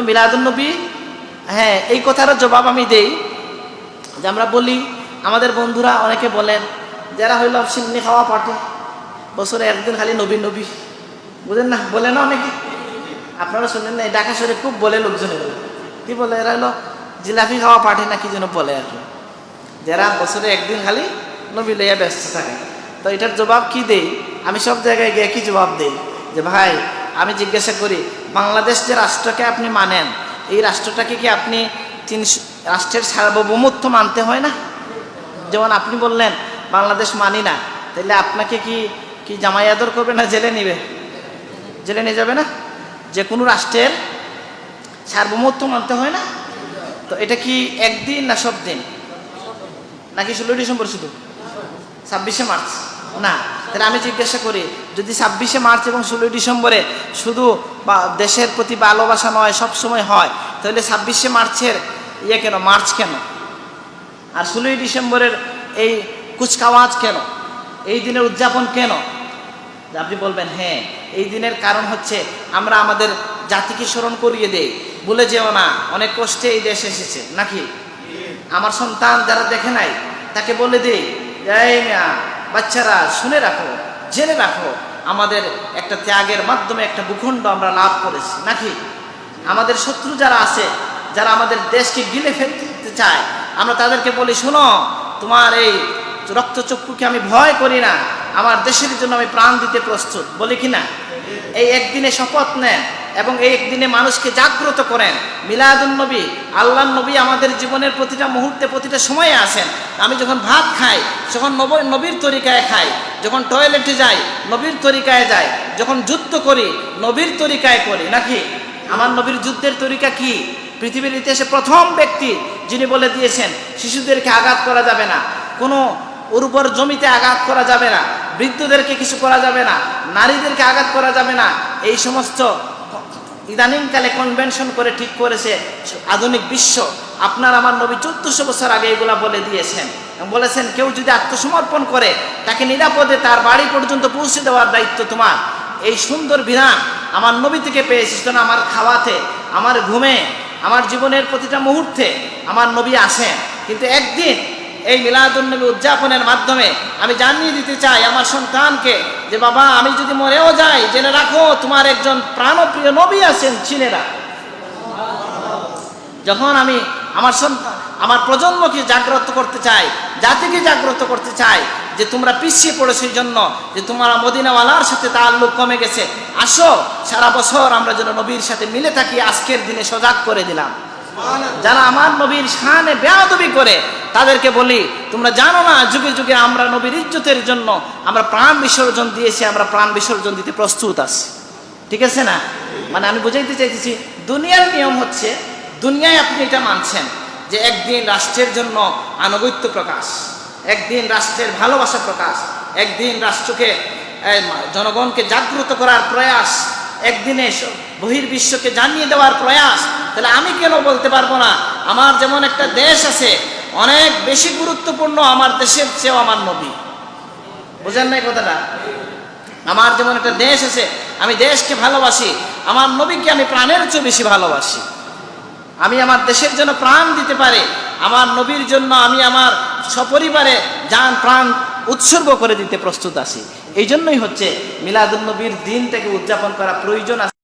মিলাদুন্নবী, হ্যাঁ, এই কথার জবাব আমি দেই যে আমরা বলি, আমাদের বন্ধুরা অনেকে বলেন যারা হইল সিন্নি খাওয়া পাঠে বছরে একদিন খালি নবী নবী, বুঝেন না, বলে না অনেকে, আপনারা শুনেন না, ঢাকা শহরে খুব বলে লোকজনে, বলে কি বলে, এরা হলো জিলাপি খাওয়া পাঠে না কি যেন বলে আর কি, যারা বছরে একদিন খালি নবী লইয়া ব্যস্ত থাকে। তো এটার জবাব কি দেই, আমি সব জায়গায় গিয়ে কি জবাব দেই যে ভাই, আমি জিজ্ঞাসা করি বাংলাদেশ যে রাষ্ট্রকে আপনি মানেন, এই রাষ্ট্রটাকে কি আপনি রাষ্ট্রের সার্বভৌমত্ব মানতে হয় না? যেমন আপনি বললেন বাংলাদেশ মানি না, তাহলে আপনাকে কি কি জামাই আদর করবে না জেলে নিবে? জেলে নিয়ে যাবে না? যে কোনো রাষ্ট্রের সার্বভৌমত্ব মানতে হয় না? তো এটা কি একদিন না সব দিন, নাকি 16 ডিসেম্বর শুধু, 26শে মার্চ না? তাহলে আমি জিজ্ঞাসা করি, যদি 26শে মার্চ এবং 16 ডিসেম্বরে শুধু দেশের প্রতি ভালোবাসা নয় সব সময় হয়, তাহলে 26শে মার্চের কেন, মার্চ কেন? আর 16 ডিসেম্বরের এই কুচকাওয়াজ কেন, এই দিনের উদযাপন কেন? আপনি বলবেন হ্যাঁ, এই দিনের কারণ হচ্ছে আমরা আমাদের জাতিকে স্মরণ করিয়ে দেই, ভুলে যেও না অনেক কষ্টে এই দেশে এসেছে, নাকি? আমার সন্তান যারা দেখে নাই তাকে বলে দেই, এই মিয়া বাচ্চারা শুনে রাখো, জেনে রাখো, আমাদের একটা ত্যাগের মাধ্যমে একটা ভূখণ্ড আমরা লাভ করেছি, নাকি? আমাদের শত্রু যারা আছে, যারা আমাদের দেশকে গিলে ফেলতে চায়, আমরা তাদেরকে বলি, শোনো, তোমার এই রক্তচক্ষুকে আমি ভয় করি না, আমার দেশের জন্য আমি প্রাণ দিতে প্রস্তুত, বলি কি না? এই একদিনে শপথ নেন এবং এই একদিনে মানুষকে জাগ্রত করেন। মিলাদুন্নবী, আল্লাহর নবী আমাদের জীবনের প্রতিটা মুহূর্তে প্রতিটা সময়ে আসেন। আমি যখন ভাত খাই তখন নবীর তরিকায় খাই, যখন টয়লেটে যাই নবীর তরিকায় যাই, যখন যুদ্ধ করি নবীর তরিকায় করি, নাকি? আমার নবীর যুদ্ধের তরিকা কি? পৃথিবীর ইতিহাসে প্রথম ব্যক্তি যিনি বলে দিয়েছেন শিশুদেরকে আঘাত করা যাবে না, কোনো উর্বর জমিতে আঘাত করা যাবে না, বৃদ্ধদেরকে কিছু করা যাবে না, নারীদেরকে আঘাত করা যাবে না, এই সমস্ত ইদানিংকালে কনভেনশন করে ঠিক করেছে আধুনিক বিশ্ব। আপনার আমার নবী 1400 বছর আগে এগুলা বলে দিয়েছেন এবং বলেছেন কেউ যদি আত্মসমর্পণ করে তাকে নিরাপদে তার বাড়ি পর্যন্ত পৌঁছে দেওয়ার দায়িত্ব তোমার। এই সুন্দর বিধান আমার নবী থেকে পেয়েছি, সেজন্য আমার খাওয়াতে, আমার ঘুমে, আমার জীবনের প্রতিটা মুহূর্তে আমার নবী আসেন। কিন্তু একদিন এই মিলাদুন্নবী উদযাপনের মাধ্যমে আমি জানিয়ে দিতে চাই আমার সন্তানকে যে বাবা, আমি যদি মরেও যাই, জেনে রাখো তোমার একজন প্রাণপ্রিয় নবী আছেন, চিনে রাখো। যখন আমি আমার সন্তান, আমার প্রজন্মকে জাগ্রত করতে চাই, জাতিকে জাগ্রত করতে চাই যে তোমরা পিছিয়ে পড়েছো এই জন্য যে তোমার মদিনাওয়ালার সাথে তাআল্লুক কমে গেছে, আসো সারা বছর আমরা যেন নবীর সাথে মিলে থাকি, আজকের দিনে সজাগ করে দিলাম। যারা আমার নবীর শানে বেয়াদবি করে তাদেরকে বলি, তোমরা জানো না যুগে যুগে আমরা নবীর ইজ্জতের জন্য আমরা প্রাণ বিসর্জন দিয়েছি, আমরা প্রাণ বিসর্জন দিতে প্রস্তুত আছি, ঠিক আছে না? মানে আমি বুঝাইতে চাইতেছি, দুনিয়ার নিয়ম হচ্ছে, দুনিয়ায় আপনি এটা মানছেন যে একদিন রাষ্ট্রের জন্য আনুগত্য প্রকাশ, একদিন রাষ্ট্রের ভালোবাসা প্রকাশ, একদিন রাষ্ট্রকে জনগণকে জাগ্রত করার প্রয়াস, একদিনে বহির্বিশ্বকে জানিয়ে দেওয়ার প্রয়াস। তাহলে আমি কেন বলতে পারবো না আমার যেমন একটা দেশ আছে অনেক বেশি গুরুত্বপূর্ণ আমার দেশের চেয়েও আমার নবী? বুঝেন নাই কথাটা? আমার যেমন একটা দেশ আছে, আমি দেশকে ভালোবাসি, আমার নবীকে আমি প্রাণের চেয়ে বেশি ভালোবাসি। আমি আমার দেশের জন্য প্রাণ দিতে পারি, আমার নবীর জন্য আমি আমার সপরিবারে জান প্রাণ উৎসর্গ করে দিতে প্রস্তুত আছি। এই জন্যই হচ্ছে মিলাদুন্নবীর দিনটাকে উদযাপন করা প্রয়োজন আছে।